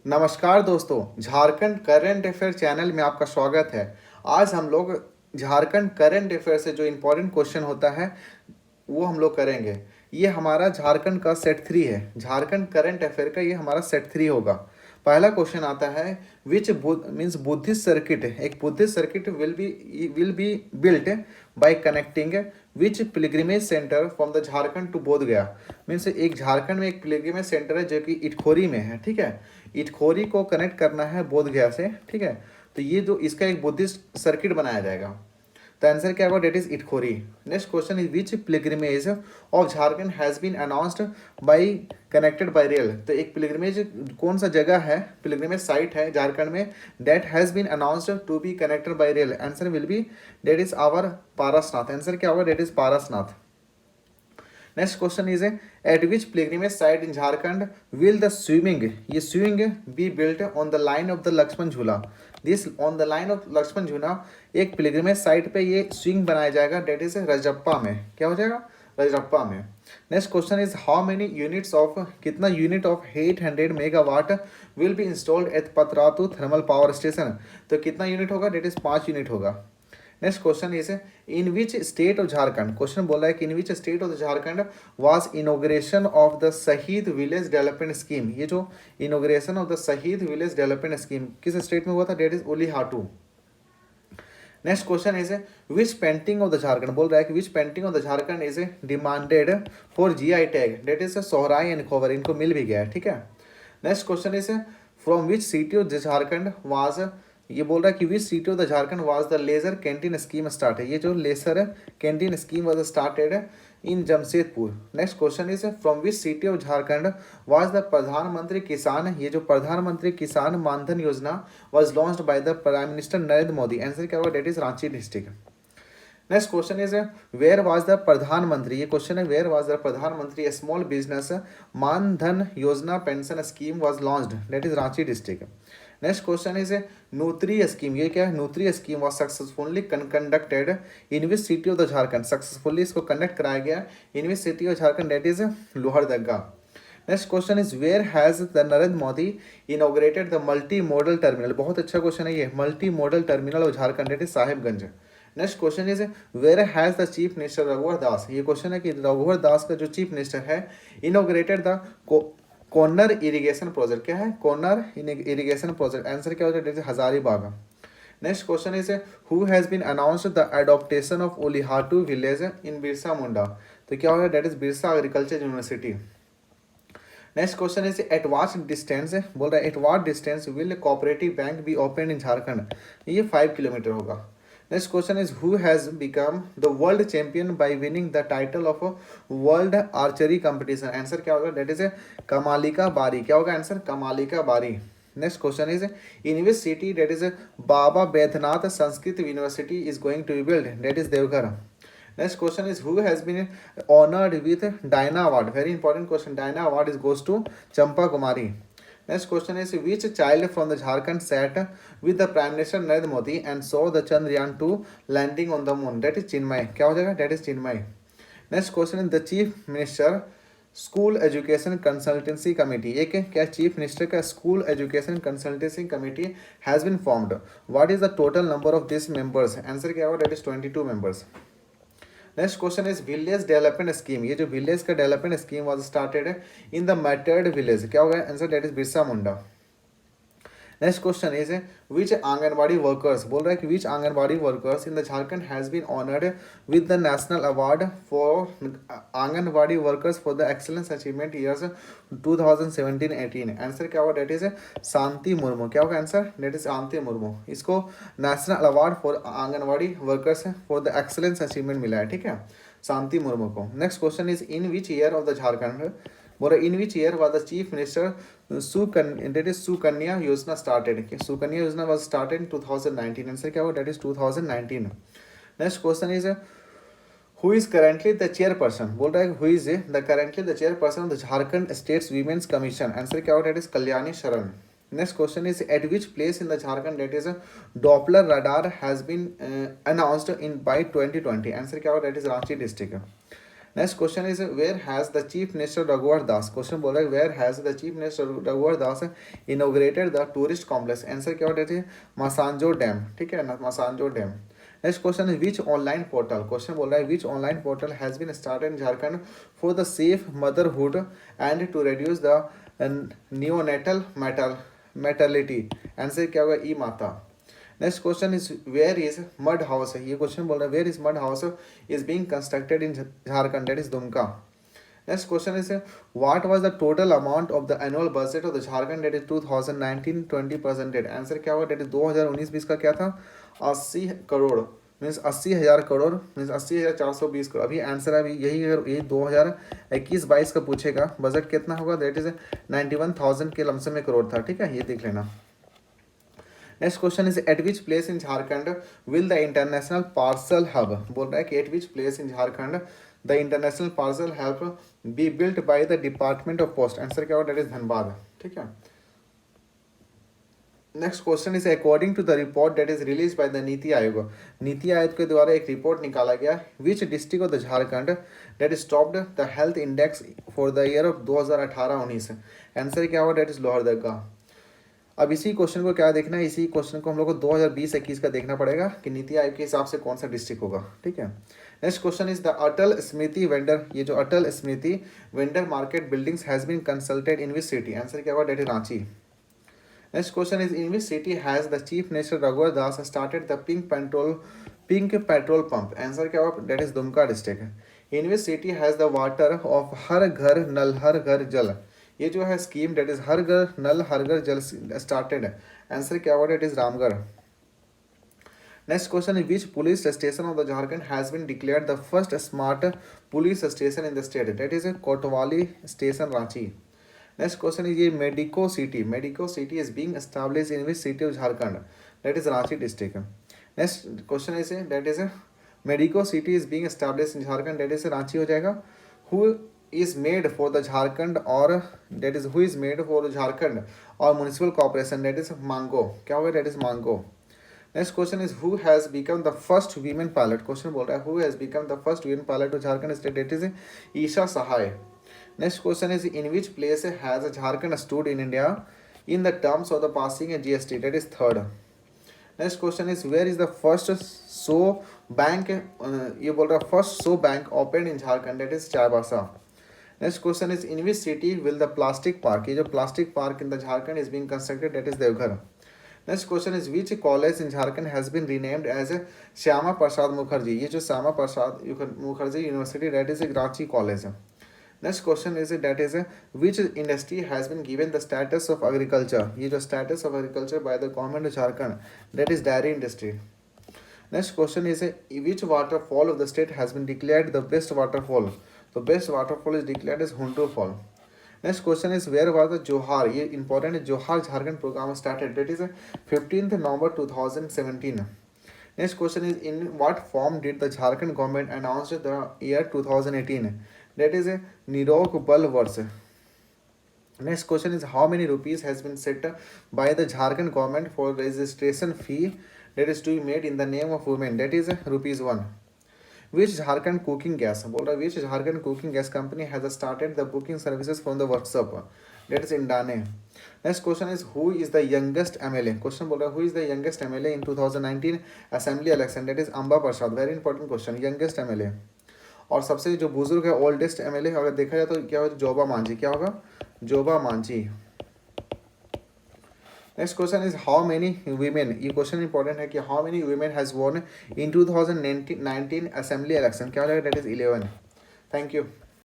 नमस्कार दोस्तों, Jharkhand current affair channel में आपका स्वागत है। आज हम लोग झारखंड करंट अफेयर से जो इम्पोर्टेंट क्वेश्चन होता है वो हम लोग करेंगे। ये हमारा झारखंड का सेट 3 है। झारखंड करंट अफेयर का ये हमारा सेट 3 होगा। पहला क्वेश्चन आता है, विच मीन्स बुद्धिस्ट सर्किट, एक Buddhist circuit will be built by connecting which pilgrimage centre from the Jharkhand to Bodh Gaya. Means एक झारखंड में एक पिलग्रिमेज सेंटर है जो कि इटखोरी में है, ठीक है। इटखोरी को कनेक्ट करना है बोध गया से, ठीक है। तो ये जो इसका एक बुद्धिस्ट सर्किट बनाया जाएगा। तो आंसर क्या होगा, that is Itkhori. Next question is which pilgrimage of Jharkhand has been announced by connected by rail. तो एक पिलग्रिमेज कौन सा जगह है, पिलग्रिमेज साइट है झारखंड में, that has been announced to be connected by rail. Answer will be that is our Parasnath. Answer क्या होगा, that is Parasnath. Next question is at which pilgrimage site in Jharkhand will the swimming, ये swimming be built on the line of the Lakshman Jhula. This on the line of Lakshman Jhula, एक pilgrimage site पे ये swing बनाया जाएगा, date is Rajrappa में। क्या हो जाएगा, रजरप्पा में। Next question is how many units of, कितना unit of 800 megawatt will be installed at Patratu thermal power station. तो कितना यूनिट होगा, डेट इज 5 यूनिट होगा। Next question is in which state of Jharkhand, question बोला है कि in which state of Jharkhand was inauguration of the Shaheed village development scheme. ये जो inauguration of the Shaheed village development scheme किस स्टेट में हुआ था, that is Olihatu. Next question is which painting of the Jharkhand, बोल रहा है कि which painting of the Jharkhand is demanded for GI tag, that is Sohrai and Khovar, इनको मिल भी गया है, ठीक है। Next question is from which city of Jharkhand was, ये बोल रहा है कि which city of the Jharkhand was the leisure canteen scheme start है। ये जो leisure canteen scheme was started in Jamshedpur. Next question is from which city of Jharkhand was the Pradhanmantri Kisan, ये जो Pradhanmantri Kisan Maandhan Yojana was launched by the prime minister Narendra Modi. Answer क्या होगा, that is Ranchi district. Next question is where was the Pradhanmantri, ये question है where was the Pradhanmantri small business Maandhan Yojana pension scheme was launched, that is Ranchi district. Next question is nutri scheme, ये क्या है, nutri scheme was successfully conducted in which city of the Jharkhand, successfully इसको conduct कराया गया in which city of Jharkhand, that is Lohardaga. Next question is where has the Narendra Modi inaugurated the multi model terminal, बहुत अच्छा question है ये, multi model terminal of Jharkhand, that is Sahibganj. Next question is where has the chief minister Raghubar Das, ये question है कि रघुवर दास का जो chief minister है inaugurated the Konar irrigation project, क्या है, कोन्नर इरिगेशन प्रोजेक्ट। आंसर क्या हो जाएगा, Hazaribagh. Next question is who has been announced the adaptation of Olihatu village in Birsa Munda. तो क्या होगा, that is Birsa agriculture university. Next question is at what distance, बोल रहा है at what distance will cooperative bank be open in Jharkhand, ये 5 kilometre होगा। Next question is who has become the world champion bye winning the title of world archery competition. Answer क्या होगा, that is कमालिका बारी। क्या होगा answer, Kamalika Bari. Next question is in which city, that is Baba Baidyanath Sanskrit university is going to be build, that is Deoghar. Next question is who has been honored with Diana Award. Very important question. Diana Award is goes to Champa Kumari. Next question is which child from the Jharkhand sat with the Prime Minister Narendra Modi and saw the Chandrayaan 2 landing on the moon. That is Chinmay. क्या हो जाएगा, that is Chinmay. Next question is the Chief Minister school education consultancy committee, एक क्या chief minister का school education consultancy committee has been formed. What is the total number of this members. Answer क्या होगा, that is 22 members. Next question is village development scheme, ये जो village का development scheme was started in the matured village, क्या होगा answer, that is Birsa Munda. Next question is which anganwadi workers, बोल रहा है कि विच anganwadi workers in the Jharkhand has been honoured with the national award for anganwadi workers for the excellence achievement years 2017-18। Answer क्या होगा, that is Shanti Murmu. क्या होगा answer, that is Shanti Murmu. इसको national award for anganwadi workers for the excellence achievement मिला है, ठीक है, शांति मुर्मू को। Next question is in which year of the Jharkhand, बोला in which year was the chief minister Sukanya योजना स्टार्टेड, सुकन्या योजना वाज स्टार्टेड इन 2019। आंसर क्या होगा, that is 2019। Next question is who is currently the chairperson, बोल रहा है who is the currently the chairperson of the Jharkhand states women's commission. Answer क्या होगा, that is Kalyani शरण। Next question is at which place in the Jharkhand, that is Doppler radar has been announced in by 2020. Answer क्या होगा, that is Ranchi district. Next question is where has the chief minister Raghubar Das, question बोल रहा है where has the chief minister Raghubar Das inaugurated the tourist complex, answer क्या होता है Massanjore dam, ठीक है ना, Massanjore dam. Next question is which online portal, question बोल रहा है which online portal has been started in Jharkhand for the safe motherhood and to reduce the neonatal maternity, answer क्या होगा ई माता। Next question is where is mud house, ये question बोल रहा है where is mud house is being constructed in Jharkhand, that is Dumka. Next question is what was the total amount of the annual budget of the Jharkhand, that is 2019-20 presented, आंसर क्या होगा, that is 2019-20 का क्या था 80 करोड़, मीन्स 80,000 करोड़, मीन्स 80,420 करोड़। अभी answer अभी यही, अगर यही 2021-22 का पूछेगा बजट कितना होगा, दैट इज 91,000 के लमसम में करोड़ था, ठीक है, ये देख लेना। Next question is at which place in Jharkhand will the international parcel hub, बोल रहा है कि at which place in Jharkhand the international parcel hub be built by the department of post, answer क्या होगा, दैट इज धनबाद, ठीक है। Next question is according to the report that is release by the NITI Aayog, NITI Aayog के द्वारा एक रिपोर्ट निकाला गया, which district of the Jharkhand that is topped the health index for the year of 2018-19, answer क्या होगा, दैट इज लोहरदगा। अब इसी क्वेश्चन को क्या देखना है, इसी क्वेश्चन को हम लोग को 2020-21 का देखना पड़ेगा कि नीति आयोग के हिसाब से कौन सा डिस्ट्रिक्ट होगा, ठीक है। Next question is the Atal Smriti vendor, ये जो Atal Smriti vendor market buildings has been consulted in which city, answer क्या होगा, that is Ranchi. Next question is in which city has the chief minister Raghubar Das started the pink petrol pump, answer क्या होगा, that is Dumka district. In which city has the water of Har Ghar Nal हर घर जल, ये जो है scheme that is हर घर नल हर घर जल started, answer क्या होगा, that is Ramgarh. Next question is which police station of the Jharkhand has been declared the first smart police station in the state, that is Kotwali station Ranchi. Next question is ये medico city is being established in which city of Jharkhand, that is Ranchi district. Next question is that is medico city is being established in Jharkhand, that is Ranchi हो जाएगा। Who is made for the Jharkhand or that is who is made for Jharkhand or municipal corporation, that is Mango, क्या होगा, that is Mango। Next question is who has become the first women pilot, question बोल रहा है who has become the first women pilot to Jharkhand state, that is Isha Sahai। Next question is in which place has Jharkhand stood in India in the terms of the passing a GST, that is third। Next question is where is the first so bank, ये बोल रहा है first so bank opened in Jharkhand, that is Chaibasa। Next question is in which city will the plastic park, ये जो plastic park in the Jharkhand is being constructed, that is Deoghar. Next question is which college in Jharkhand has been renamed as Shyama Prasad Mukherjee, ये जो Shyama Prasad Mukherjee university, that is Ranchi college. Next question is that is which industry has been given the status of agriculture, ये जो status of agriculture by the government of Jharkhand, that is dairy industry. Next question is which waterfall of the state has been declared the best waterfall, तो best waterfall is declared as Hundru fall. Next question is where was the Johar, ये important है, Johar Jharkhand program started, that is 15 November 2017। Next question is in what form did the Jharkhand government announced the year 2018, that is Nirog Bal Varsh. Next question is how many rupees has been set by the Jharkhand government for registration fee that is to be made in the name of women, that is ₹1। Which Jharkhand cooking gas, बोल रहा है which Jharkhand cooking gas company has started the booking services from the WhatsApp, that is Indane। Next question is who is the youngest MLA, question बोल रहा है who is the youngest MLA in 2019 assembly election, that is Amba Prasad, very important question, youngest MLA। और सबसे जो बुजुर्ग है oldest MLA अगर देखा जाए तो क्या होगा, जोबा मांझी, क्या होगा, Joba Manjhi. Next question is how many women, ये क्वेश्चन इंपॉर्टेंट है कि how many women has won in 2019 assembly election, क्या हो जाएगा, दैट इज 11। Thank you.